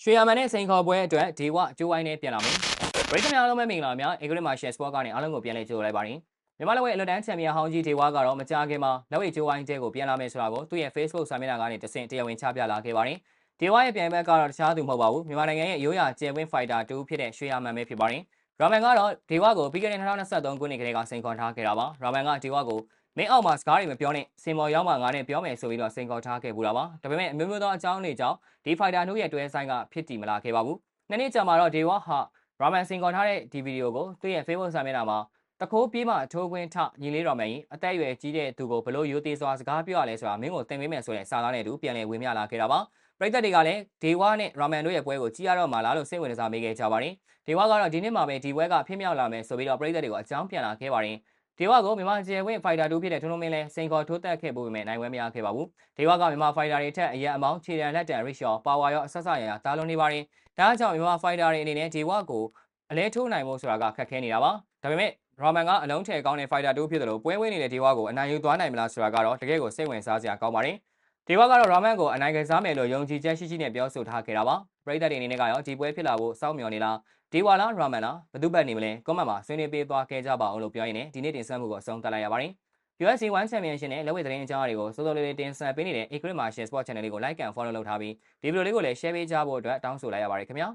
ရွှေရမန်နဲ့စိန်ခေါ်ပွဲအတွက်ဒေဝကျိုးဝိုင်းနဲ့ပြန်လာမယ်ပရိသတ်များအားလုံးပဲမင်္ဂလာများအင်္ဂလိပ်မှာ share sport ကနေအားလုံးကိုပြန်လည်ကြိုဆိုလိုက်ပါတယ်မြန်မာလက်ဝဲအလွတ်တန်းချန်ပီယံဟောင်းကြီးဒေဝကတော့မကြာခင်မှာလက်ဝဲကျိုးဝိုင်းတဲကိုပြန်လာမယ်ဆိုတာကိုသူ့ရဲ့ Facebook စာမျက်နှာကနေတဆင့်တရားဝင်ချပြလာခဲ့ပါတယ်ဒေဝရဲ့ပြိုင်ဘက်ကတော့တခြားသူမဟုတ်ပါဘူးမြန်မာနိုင်ငံရဲ့ရိုးရာကျယ်ဝင်းဖိုက်တာတူဖြစ်တဲ့ရွှေရမန်ပဲဖြစ်ပါတယ်ရာမန်ကတော့ဒေဝကိုပြီးခဲ့တဲ့2023ခုနှစ်ကလေးကစိန်ခေါ်ထားခဲ့တာပါရာမန်ကဒေဝကိုမင်းအောက်မှာစကားတွေမပြောနဲ့စင်မော်ရောက်မှငါနဲ့ပြောမယ်ဆိုပြီးတော့စိန်ခေါ်ထားခဲ့ဘူးတာပါဒါပေမဲ့အမျိုးမျိုးသောအကြောင်းတွေကြောင့်ဒီဖိုက်တာတို့ရဲ့တွဲဆိုင်ကဖြစ်တည်မလာခဲ့ပါဘူးနှစ်နှစ်ကြာမှာတော့ဒေဝဟာရာမန်စင်ခေါ်ထားတဲ့ဒီဗီဒီယိုကိုသူ့ရဲ့ Facebook စာမျက်နှာမှာတခိုးပြေးမှထိုးခွင်းထညီလေးရာမန်ကြီးအသက်အရွယ်ကြီးတဲ့သူကိုဘလို့ရိုသေစွာစကားပြောရလဲဆိုတာမင်းကိုသင်ပေးမယ်ဆိုတဲ့စာသားနဲ့တူပြန်လည်ဝေမျှလာခဲ့တာပါပရိသတ်တွေကလည်းဒေဝနဲ့ရာမန်တို့ရဲ့ပွဲကိုကြည့်ရတော့မှလားလို့စိတ်ဝင်စားမိခဲ့ကြပါတယ်ဒေဝကတော့ဒီနှစ်မှာပဲဒီပွဲကဖြစ်မြောက်လာမယ်ဆိုပြီးတော့ပရိသတ်တွေကိုအကြောင်းပြန်လာခဲ့ပါတယ်ဒေဝကိုမြန်မာကျယ်ဝင့်ဖိုက်တာတူဖြစ်တဲ့ထွန်းလုံးမင်းလဲစိန်ခေါ်ထိုးတက်ခဲ့ဖို့ပေမဲ့နိုင်ဝဲမရခဲ့ပါဘူးဒေဝကမြန်မာဖိုက်တာတွေထက်အရက်အမောင်းခြေတံလက်တံရစ်ရှော်ပါဝါရောအဆက်ဆက်ရတားလွန်နေပါတယ်ဒါကြောင့်မြန်မာဖိုက်တာတွေအနေနဲ့ဒေဝကိုအလဲထိုးနိုင်ဖို့ဆိုတာကခက်ခဲနေတာပါဒါပေမဲ့ရာမန်ကအလုံးထည်ကောင်းတဲ့ဖိုက်တာတူဖြစ်တယ်လို့ပွဲဝဲနေတဲ့ဒေဝကိုအနိုင်ယူသွားနိုင်မလားဆိုတာကတော့တကယ်ကိုစိတ်ဝင်စားစရာကောင်းပါတယ်ဒေဝကတော့ရာမန်ကိုအနိုင်ကစားမယ်လို့ယုံကြည်ချက်ရှိရှိနဲ့ပြောဆိုထားခဲ့တာပါပရိသတ်တွေအနေနဲ့ကရောဒီပွဲဖြစ်လာဖို့စောင့်မျှော်နေလားဒေဝလားရာမန်လားဘယ်သူပဲနေမလဲကွန်မန့်မှာဆွေးနွေးပေးသွားခဲ့ကြပါအောင်လို့ပြောရင်းနဲ့ဒီနေ့တင်ဆက်မှုကိုအဆုံးသတ်လိုက်ရပါတယ် UFC 1 Championship နဲ့လက်ဝဲသတင်းအကြောင်းအရာတွေကိုစိုးစိုးလေးလေးတင်ဆက်ပေးနေတဲ့ Acrylic Martial Sport Channel လေးကို like and follow လုပ်ထားပြီးဒီဗီဒီယိုလေးကိုလည်း share ပေးကြဖို့အတွက်တောင်းဆိုလိုက်ရပါတယ်ခင်ဗျာ